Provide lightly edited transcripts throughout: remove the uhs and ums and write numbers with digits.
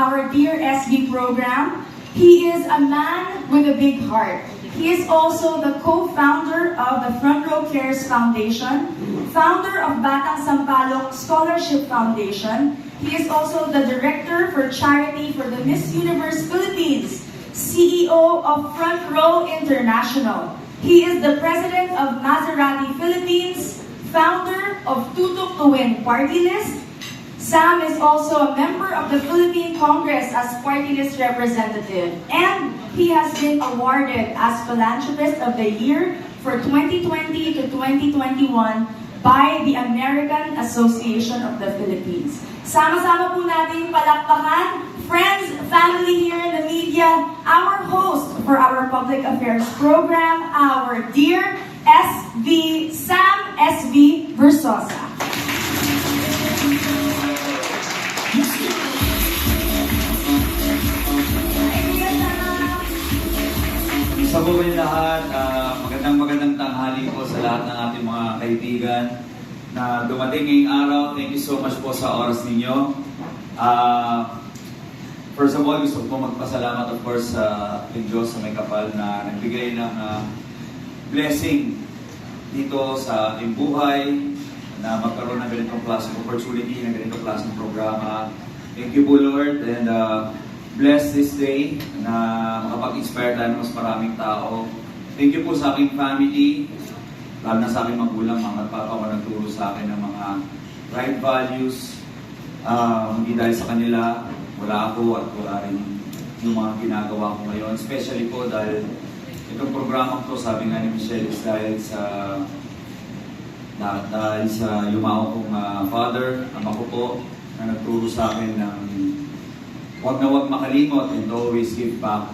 our Dear SB program. He is a man with a big heart. He is also the co-founder of the Front Row Cares Foundation, founder of Batang Sampaloc Scholarship Foundation. He is also the director for charity for the Miss Universe Philippines, CEO of Front Row International. He is the president of Maserati Philippines, founder of Tutok to Win Party List. Sam is also a member of the Philippine Congress as Party List representative, and he has been awarded as Philanthropist of the Year for 2020 to 2021 by the American Association of the Philippines. Sama-sama po natin palakpakan, friends, family here in the media, our host for our public affairs program, our Dear SB, Sam SB Versosa. Sa buhay lahat, magandang tanghali po sa lahat ng ating mga kaibigan na dumating ngayong araw. Thank you so much po sa oras ninyo. First of all, gusto ko magpasalamat of course sa Diyos sa may kapal na nagbigay ng blessing dito sa ating buhay na magkaroon ng ganitong klaseng opportunity, ng ganitong klaseng programa. Thank you po Lord, and bless this day na makapag-inspire tayo ng mas maraming tao. Thank you po sa aking family, lalo na sa aking magulang, mga nagpapa, nagturo sa akin ng mga right values. Hindi dahil sa kanila, wala ako at wala rin yung mga ginagawa ko ngayon. Especially po dahil itong programang to, sabi nga ni Michelle, is dahil sa yumao kong father, ama ko po, na nagturo sa akin ng huwag na huwag makalimot and always give back.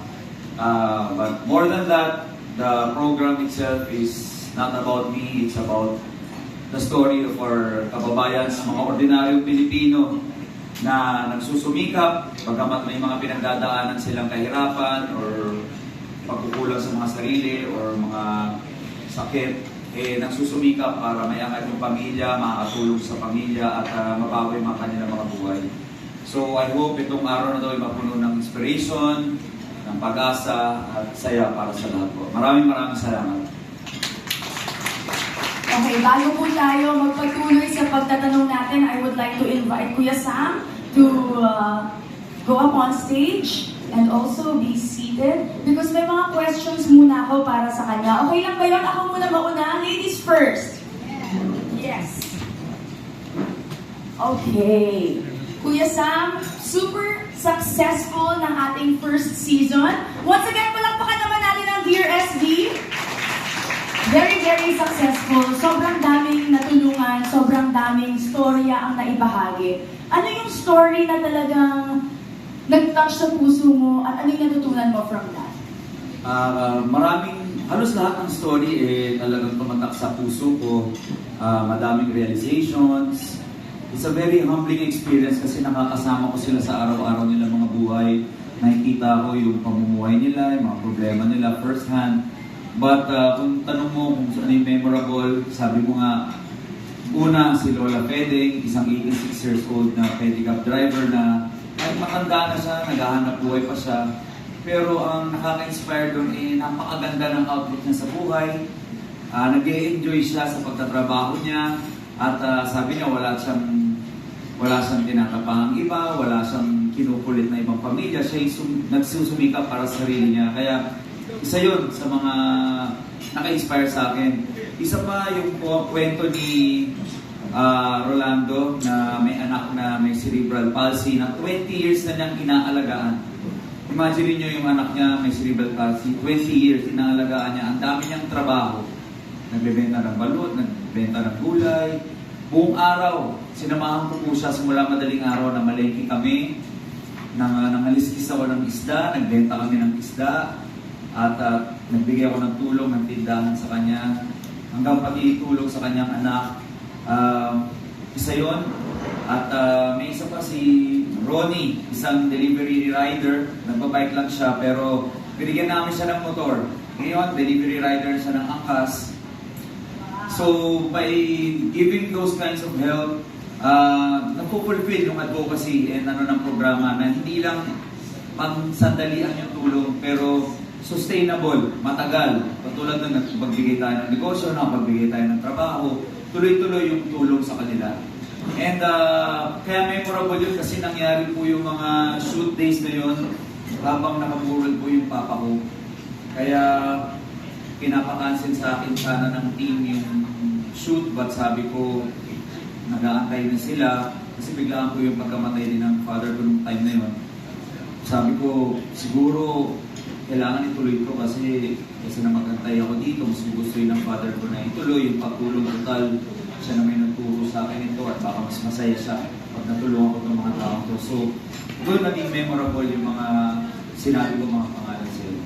But more than that, the program itself is not about me, it's about the story of our kababayan, mga ordinaryong Pilipino na nagsusumikap, bagamat may mga pinagdadaanan silang kahirapan or pagkukulang sa mga sarili or mga sakit, nagsusumikap para mayangat yung pamilya, makakatulong sa pamilya at mabawi mga kanilang mga buhay. So I hope itong araw na ito ay mapuno ng inspiration, ng pag-asa at saya para sa lahat po. Maraming salamat. Okay, bago po tayo magpatuloy sa pagtatanong natin, I would like to invite Kuya Sam to go up on stage and also be seated because may mga questions muna ako para sa kanya. Okay lang ba yun? Ako muna mauna. Ladies first. Yes. Okay. Kuya Sam, super successful ng ating first season. Once again, palakpakan naman natin ang Dear SB. Very, very successful. Sobrang daming natulungan, sobrang daming storya ang naibahagi. Ano yung story na talagang nag-touch sa puso mo at ano yung natutunan mo from that? Halos lahat ng story talagang tumatak sa puso ko. Madaming realizations. It's a very humbling experience kasi nakakasama ko sila sa araw-araw nilang mga buhay. Nakikita ko yung pamumuhay nila, yung mga problema nila first hand. But kung tanong mo kung ano yung memorable, sabi mo nga, una si Lola Fedeng, isang 86 years old na pedicab driver na kahit matanda na siya, naghahanap buhay pa siya. Pero ang nakaka-inspire doon napakaganda ng outlook niya sa buhay. Nag-e-enjoy siya sa pagtatrabaho niya. At sabi niya wala siyang tinatapangang iba, wala siyang kinukulit na ibang pamilya. Siya nagsusumikap para sa sarili niya. Kaya isa yun sa mga naka-inspire sa akin. Isa pa yung kwento ni Rolando na may anak na may cerebral palsy na 20 years na niyang inaalagaan. Imagine niyo yung anak niya may cerebral palsy, 20 years inaalagaan niya. Ang dami niyang trabaho. Nagbebenta ng balut, nagbebenta ng gulay. Buong araw, sinamahan ko po siya simula madaling araw na malengke kami. Nangaliskis ako ng isda, nagbenta kami ng isda. At nagbigay ako ng tulong, ng tindahan sa kanya. Hanggang pati tulong sa kanyang anak. Isa yon. At may isa pa si Ronnie, isang delivery rider. Nagbabike lang siya pero binigyan namin siya ng motor. Ngayon, delivery rider siya ng angkas. So, by giving those kinds of help, nagpo-fulfill yung advocacy and ng programa na hindi lang sandalian yung tulong pero sustainable, matagal. Katulad na nagbigay tayo ng negosyo, nagbigay tayo ng trabaho, tuloy-tuloy yung tulong sa kanila. And kaya memorable yun kasi nangyari po yung mga shoot days na yun habang nakaburol po yung papa ko. Kaya pinapakancel sa akin sana ng team yung shoot, but sabi ko nag-aantay na sila kasi biglaan po yung pagkamatay din ng father ko nung time na yun. Sabi ko siguro kailangan ituloy ko kasi na magantay ako dito, mas gusto yun ng father ko na ituloy yung pagtulong total. Siya na may nagturo sa akin ito at baka mas masaya siya pag natulungan ko ng mga tao ko. So, doon naging memorable yung mga sinabi ko mga pangalan sa iyo.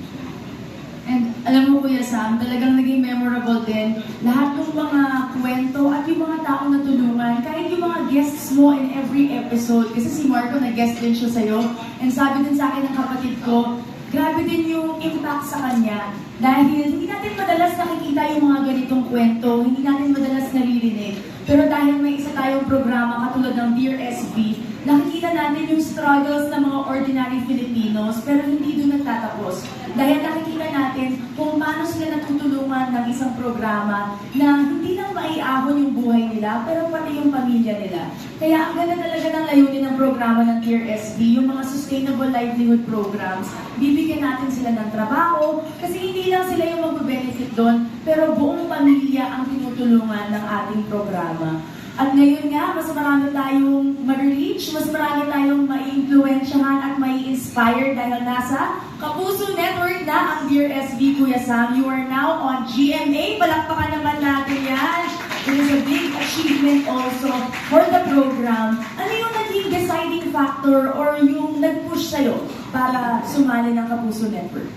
And alam mo Kuya Sam, talagang naging memorable din lahat ng mga kwento at yung mga taong natulungan, kahit yung mga guests mo in every episode. Kasi si Marco nag-guest din siya sa'yo. And sabi din sa akin ng kapatid ko, grabe din yung impact sa kanya. Dahil hindi natin madalas nakikita yung mga ganitong kwento, hindi natin madalas naririnig. Pero dahil may isa tayong programa katulad ng Dear SB, nakikita natin yung struggles ng mga ordinary Filipinos, pero hindi doon nagtatapos. Dahil nakikita natin kung paano sila natutulungan ng isang programa na hindi lang maiahon yung buhay nila, pero pati yung pamilya nila. Kaya ang ganda talaga ng layunin ng programa ng Dear SB, yung mga sustainable livelihood programs. Bibigyan natin sila ng trabaho, kasi hindi lang sila yung mag-benefit doon, pero buong pamilya ang tinutulungan ng ating programa. At ngayon nga, mas marami tayong ma-reach, mas marami tayong ma-influensyahan at ma-inspire dahil nasa Kapuso Network na ang Dear SB, Kuya Sam. You are now on GMA. Palakpakan naman natin yan. It is a big achievement also for the program. Ano yung naging deciding factor or yung nag-push sa'yo para sumali ng Kapuso Network?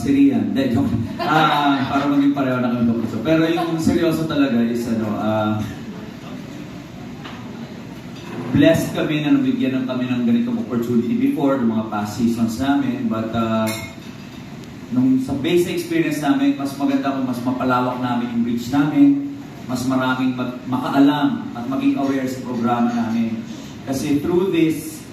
Si Rian. Para maging pareho na kami Kapuso. Pero yung seryoso talaga is blessed kami na nabigyan kami ng ganitong opportunity before, ng mga past seasons namin. But nung sa basic experience namin, mas maganda kung mas mapalawak namin yung reach namin, mas maraming makaalam at maging aware sa programa namin. Kasi through this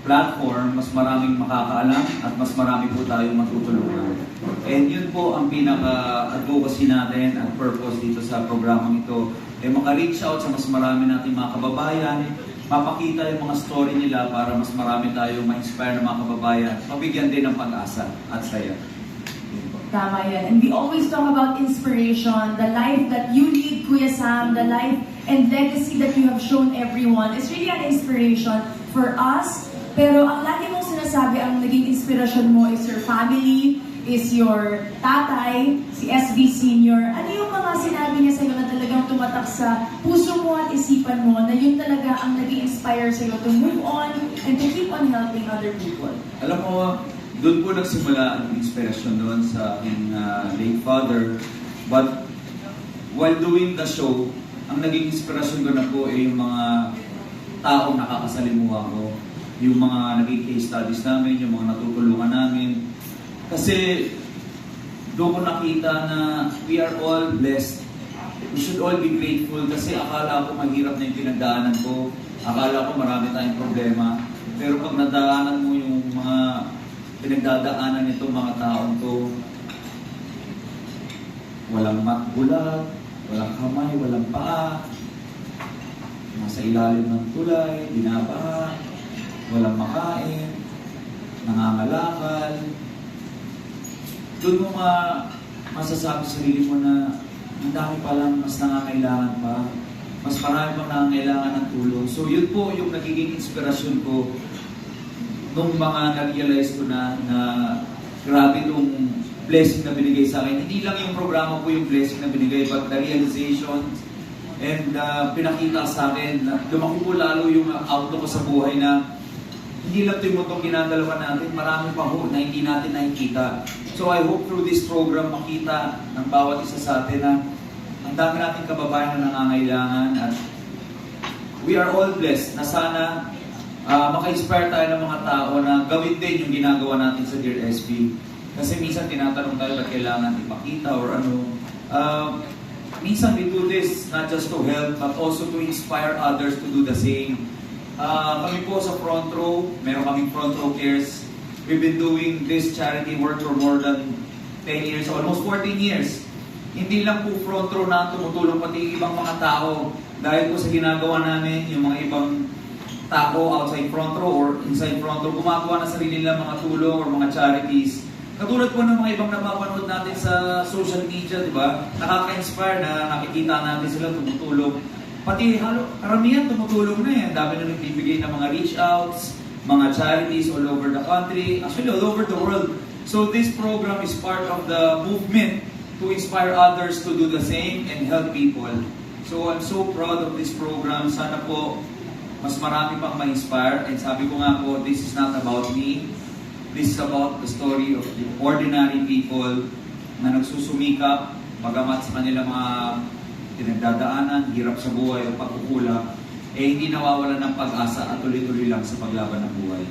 platform, mas maraming makakaalam at mas marami po tayong matutulungan. And yun po ang pinaka-advocacy natin at purpose dito sa programang ito. Maka-reach out sa mas marami nating mga kababayan, mapakita yung mga story nila para mas marami tayong ma-inspire ng mga kababayan, mabigyan din ng pag-asa at saya. Tama yan. And we always talk about inspiration, the life that you lead, Kuya Sam, the life and legacy that you have shown everyone is really an inspiration for us. Pero ang lagi mong sinasabi, ang naging inspirasyon mo is your family, is your tatay, si SB Senior. Ano yung mga sinabi niya sa'yo na talagang tumatak sa puso mo at isipan mo na yun talaga ang nag-inspire sa'yo to move on and to keep on helping other people? Alam mo, doon po nagsimula ang inspirasyon doon sa aking late father. But while doing the show, ang naging inspirasyon ko na po ay yung mga taong nakakasalimuha ko. Yung mga naging case studies namin, yung mga natutulungan namin. Kasi doon ko nakita na we are all blessed. We should all be grateful kasi akala ko mahirap na yung pinagdaanan ko. Akala ko marami tayong problema. Pero pag nadaanan mo yung mga pinagdadaanan nitong mga taong to, walang matbulag, walang kamay, walang paa, nasa ilalim ng tulay, binabaha, walang makain, nangangalakal. Doon mo masasabi sa sarili mo na ang dami pa lang mas nangangailangan pa. Mas marami pang nangangailangan ng tulong. So yun po yung nagiging inspirasyon ko nung mga na-realize ko na grabe itong blessing na binigay sa akin. Hindi lang yung programa po yung blessing na binigay, but the realization and pinakita sa akin na lumaki po lalo yung outlook ko sa buhay na hindi lang ito yung motong ginagalawan natin, marami pa ho na hindi natin nakikita. So I hope through this program makita ng bawat isa sa atin na ang dami nating kababayan na nangangailangan at we are all blessed na sana maka-inspire tayo ng mga tao na gawin din yung ginagawa natin sa Dear SB. Kasi minsan tinatanong tayo ba't kailangan ipakita or ano. minsan we do this not just to help, but also to inspire others to do the same. Kami po sa Front Row, meron kaming Front Row Cares. We've been doing this charity work for more than 10 years, almost 14 years. Hindi lang po Front Row na tumutulong, pati ibang mga tao. Dahil po sa ginagawa namin, yung mga ibang tao outside Front Row or inside Front Row, gumagawa na sarili nila mga tulong or mga charities. Katulad po ng mga ibang napapanood natin sa social media, di ba? Nakaka-inspire na nakikita natin sila tumutulong. Pati karamihan tumutulong na yan. Dami na nagbibigay ng mga reach outs, mga charities all over the country, actually all over the world. So this program is part of the movement to inspire others to do the same and help people. So I'm so proud of this program. Sana po mas marami pang ma-inspire. And sabi ko nga po, this is not about me. This is about the story of the ordinary people na nagsusumikap, bagamat sa kanilang mga pinagdadaanan, hirap sa buhay o pagkukulang, eh hindi nawawalan ng pag-asa at tuloy-tuloy lang sa paglaban ng buhay.